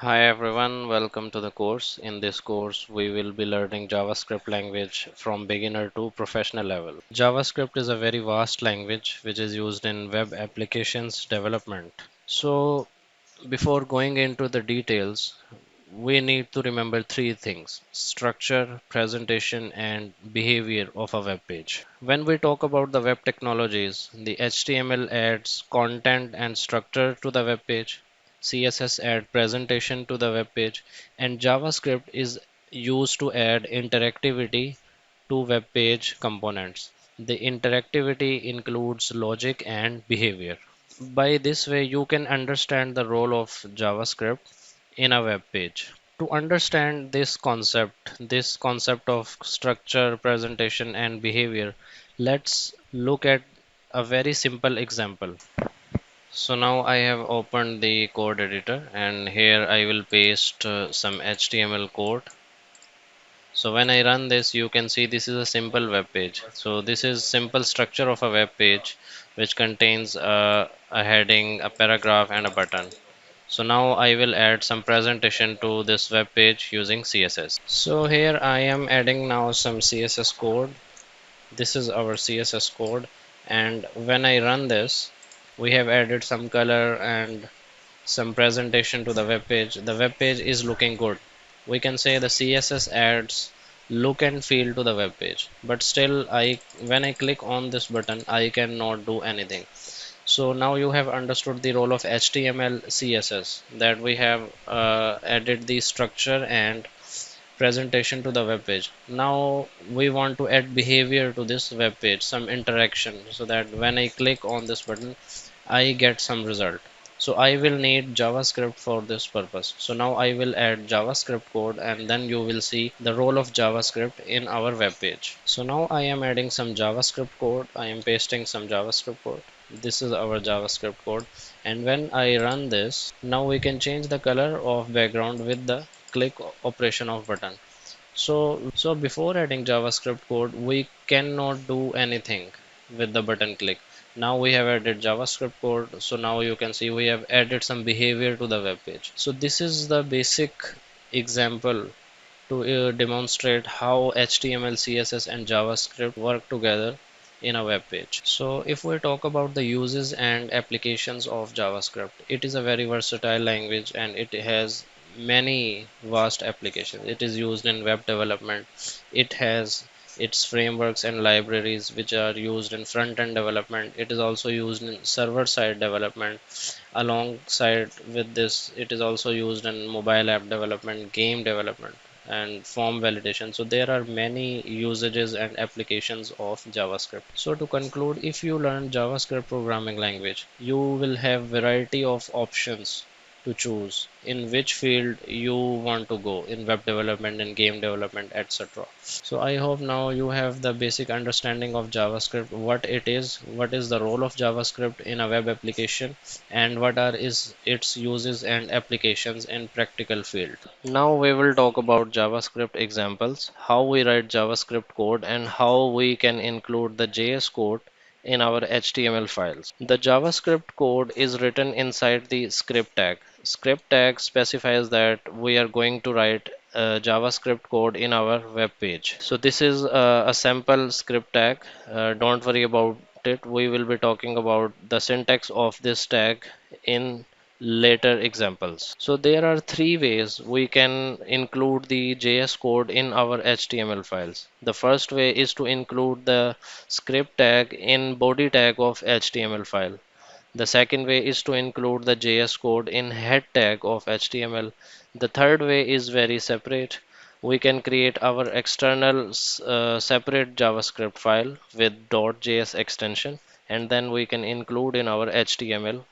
Hi everyone, welcome to the course. In this course, we will be learning JavaScript language from beginner to professional level. JavaScript is a very vast language which is used in web applications development. So, before going into the details, we need to remember three things: structure, presentation, and behavior of a web page. When we talk about the web technologies, the HTML adds content and structure to the web page, CSS adds presentation to the web page, and JavaScript is used to add interactivity to web page components. The interactivity includes logic and behavior. By this way, you can understand the role of JavaScript in a web page. To understand this concept of structure, presentation, and behavior, let's look at a very simple example. So now I have opened the code editor and here I will paste some HTML code. So when I run this, you can see this is a simple web page. So this is simple structure of a web page which contains a heading, a paragraph, and a button. So now I will add some presentation to this web page using CSS. So here I am adding now some CSS code. This is our CSS code, and when I run this, we have added some color and some presentation to the web page. The web page is looking good. We can say the CSS adds look and feel to the web page, but still when I click on this button I cannot do anything. So now you have understood the role of HTML CSS, that we have added the structure and presentation to the web page. Now we want to add behavior to this web page, some interaction, so that when I click on this button I get some result. So I will need JavaScript for this purpose. So now I will add JavaScript code and then you will see the role of JavaScript in our web page. So now I am adding some JavaScript code. I am pasting some JavaScript code. This is our JavaScript code, and when I run this, now we can change the color of background with the click operation of button. So before adding JavaScript code, we cannot do anything with the button click. Now we have added JavaScript code. So now you can see we have added some behavior to the web page. So this is the basic example to demonstrate how HTML, CSS, and JavaScript work together in a web page. So if we talk about the uses and applications of JavaScript, it is a very versatile language and it has many vast applications. It is used in web development. It has its frameworks and libraries which are used in front-end development. It is also used in server-side development. Alongside with this, it is also used in mobile app development, game development, and form validation. So there are many usages and applications of JavaScript. So to conclude, if you learn JavaScript programming language, you will have variety of options to choose in which field you want to go in web development and game development, etc. So I hope now you have the basic understanding of JavaScript, what it is, what is the role of JavaScript in a web application, and what are its uses and applications in practical field. Now we will talk about JavaScript examples, how we write JavaScript code and how we can include the JS code in our HTML files. The JavaScript code is written inside the script tag. Script tag specifies that we are going to write JavaScript code in our web page. So this is a sample script tag. Don't worry about it. We will be talking about the syntax of this tag in later examples. So there are three ways we can include the JS code in our HTML files. The first way is to include the script tag in body tag of HTML file. The second way is to include the JS code in head tag of HTML. The third way is very separate. We can create our external separate JavaScript file with .js extension and then we can include in our HTML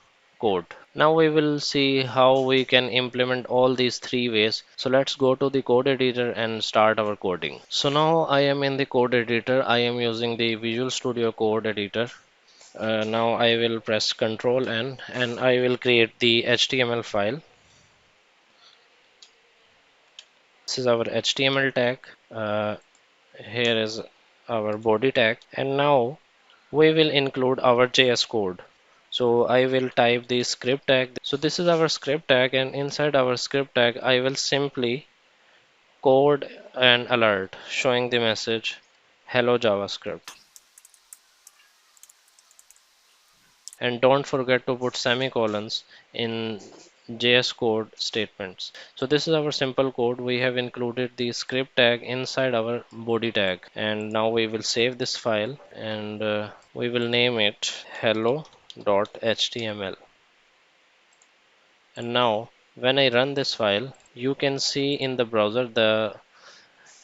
code. Now we will see how we can implement all these three ways. So let's go to the code editor and start our coding. So now I am in the code editor. I am using the Visual Studio Code editor. Now I will press Ctrl N and I will create the HTML file. This is our HTML tag. Here is our body tag, and now we will include our JS code. So I will type the script tag. So this is our script tag, and inside our script tag I will simply code an alert showing the message hello JavaScript. And don't forget to put semicolons in JS code statements. So this is our simple code. We have included the script tag inside our body tag, and now we will save this file, and we will name it hello.html. And now when I run this file, you can see in the browser the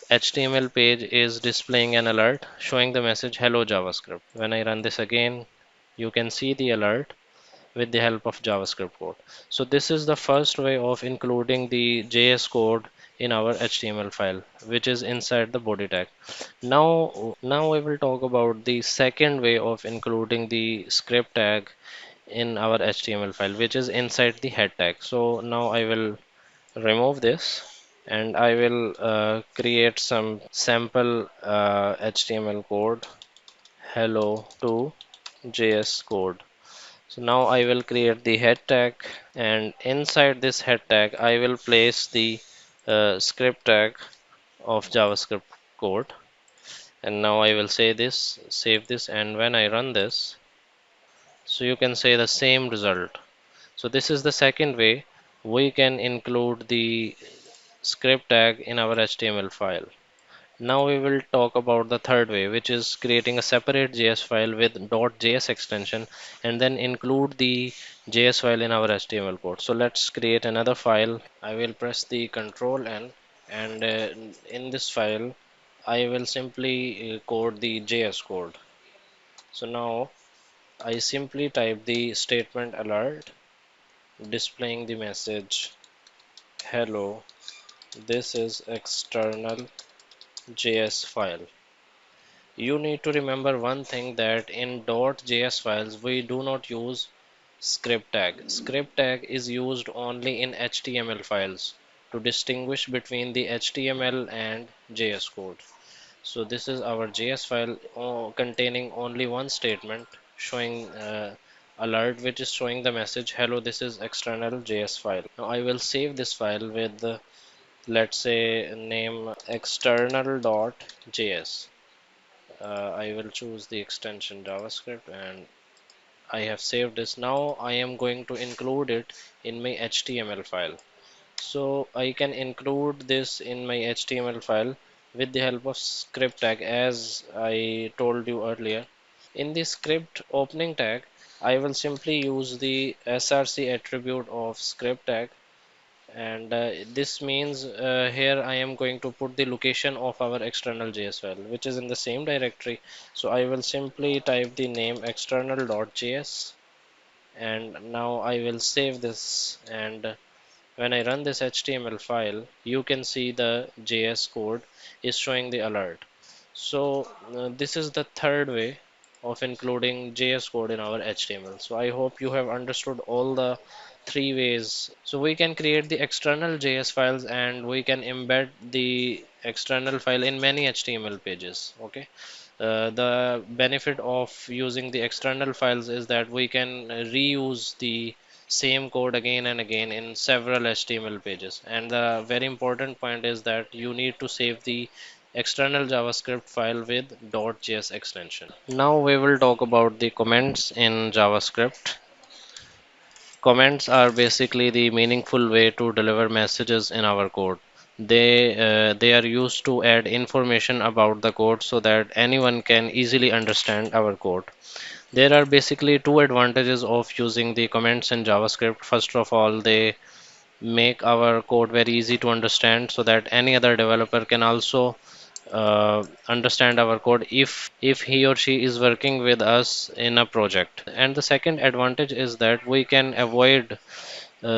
HTML page is displaying an alert showing the message hello JavaScript. When I run this again, you can see the alert with the help of JavaScript code. So this is the first way of including the JS code in our HTML file, which is inside the body tag. Now we will talk about the second way of including the script tag in our HTML file, which is inside the head tag. So now I will remove this, and I will create some sample HTML code hello to JS code. So now I will create the head tag, and inside this head tag I will place the script tag of JavaScript code. And now I will say this, save this, and when I run this, so you can say the same result. So this is the second way we can include the script tag in our HTML file. Now we will talk about the third way, which is creating a separate JS file with .js extension and then include the JS file in our HTML code. So let's create another file. I will press the Control N, and in this file I will simply code the JS code. So now I simply type the statement alert displaying the message hello, this is external JS file. You need to remember one thing, that in .js files we do not use script tag. Script tag is used only in HTML files to distinguish between the HTML and JS code. So this is our JS file containing only one statement showing alert, which is showing the message hello, this is external JS file. Now I will save this file with let's say name external.js. I will choose the extension JavaScript, and I have saved this. Now I am going to include it in my HTML file. So I can include this in my HTML file with the help of script tag, as I told you earlier. In the script opening tag, I will simply use the src attribute of script tag, and this means here I am going to put the location of our external JS file, which is in the same directory. So I will simply type the name external.js, and now I will save this, and when I run this HTML file, you can see the JS code is showing the alert. So this is the third way of including JS code in our HTML. So I hope you have understood all the three ways. So we can create the external JS files, and we can embed the external file in many HTML pages. Okay. The benefit of using the external files is that we can reuse the same code again and again in several HTML pages. And the very important point is that you need to save the external JavaScript file with .js extension. Now we will talk about the comments in JavaScript. Comments are basically the meaningful way to deliver messages in our code. They are used to add information about the code so that anyone can easily understand our code. There are basically two advantages of using the comments in JavaScript. First of all, they make our code very easy to understand so that any other developer can also understand our code if he or she is working with us in a project. And the second advantage is that we can avoid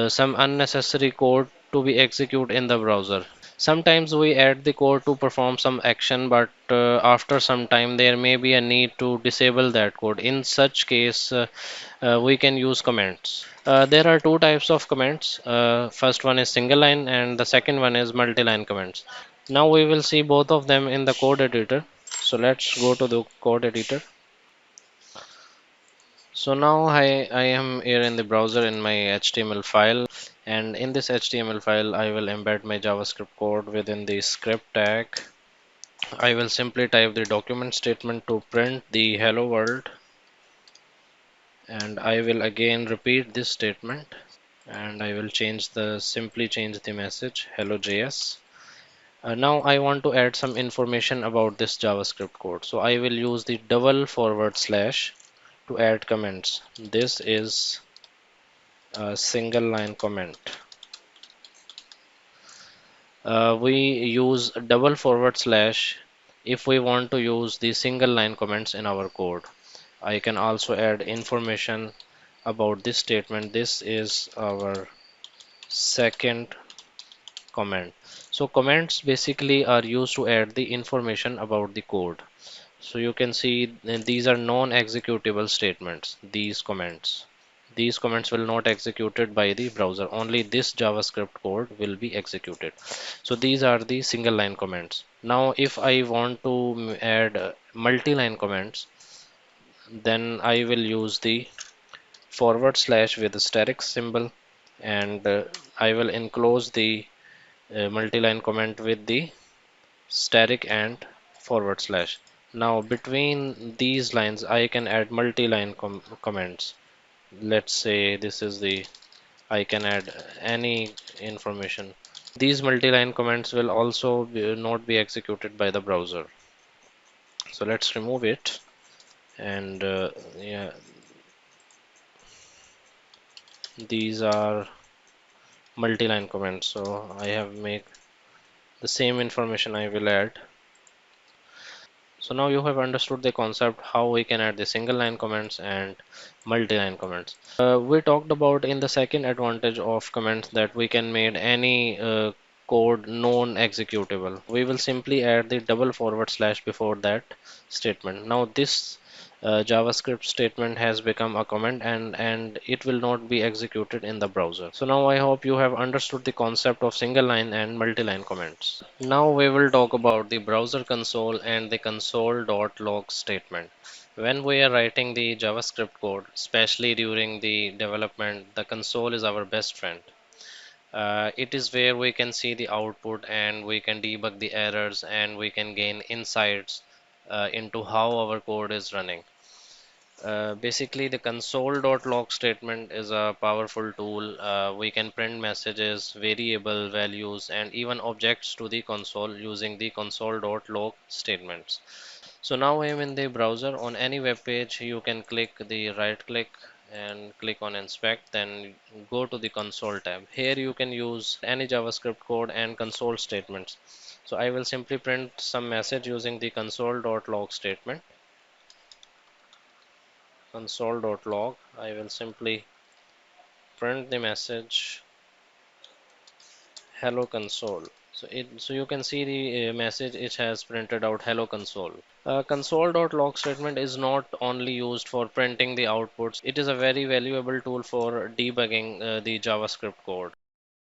some unnecessary code to be executed in the browser. Sometimes we add the code to perform some action, but after some time there may be a need to disable that code. In such case, we can use comments. There are two types of comments. First one is single line, and the second one is multi-line comments. Now we will see both of them in the code editor. So let's go to the code editor. So now I am here in the browser in my HTML file, and in this HTML file I will embed my JavaScript code within the script tag. I will simply type the document statement to print the hello world, and I will again repeat this statement, and I will simply change the message hello JS. Now I want to add some information about this JavaScript code. So I will use the double forward slash to add comments. This is a single line comment. We use double forward slash if we want to use the single line comments in our code. I can also add information about this statement. This is our second comment. So comments basically are used to add the information about the code. So you can see these are non-executable statements, these comments. These comments will not executed by the browser. Only this JavaScript code will be executed. So these are the single line comments. Now if I want to add multi-line comments, then I will use the forward slash with a static symbol, and I will enclose the multi-line comment with the static and forward slash. Now between these lines I can add multi-line comments. Let's say this is the I can add any information. These multi-line comments will also not be executed by the browser. So let's remove it, and yeah, these are multi-line comments. So I have make the same information I will add. So now you have understood the concept how we can add the single line comments and multi-line comments. We talked about in the second advantage of comments that we can make any code non-executable. We will simply add the double forward slash before that statement. Now this JavaScript statement has become a comment, and it will not be executed in the browser. So now I hope you have understood the concept of single line and multi-line comments. Now we will talk about the browser console and the console.log statement. When we are writing the JavaScript code, especially during the development, the console is our best friend. It is where we can see the output, and we can debug the errors, and we can gain insights into how our code is running. Basically, the console.log statement is a powerful tool. We can print messages, variable values, and even objects to the console using the console.log statements. So now I am in the browser. On any web page, you can click the right click and click on inspect, then go to the console tab. Here you can use any JavaScript code and console statements. So I will simply print some message using the console.log statement. Console.log. I will simply print the message hello console. So you can see the message it has printed out hello console. Console.log statement is not only used for printing the outputs, it is a very valuable tool for debugging the JavaScript code.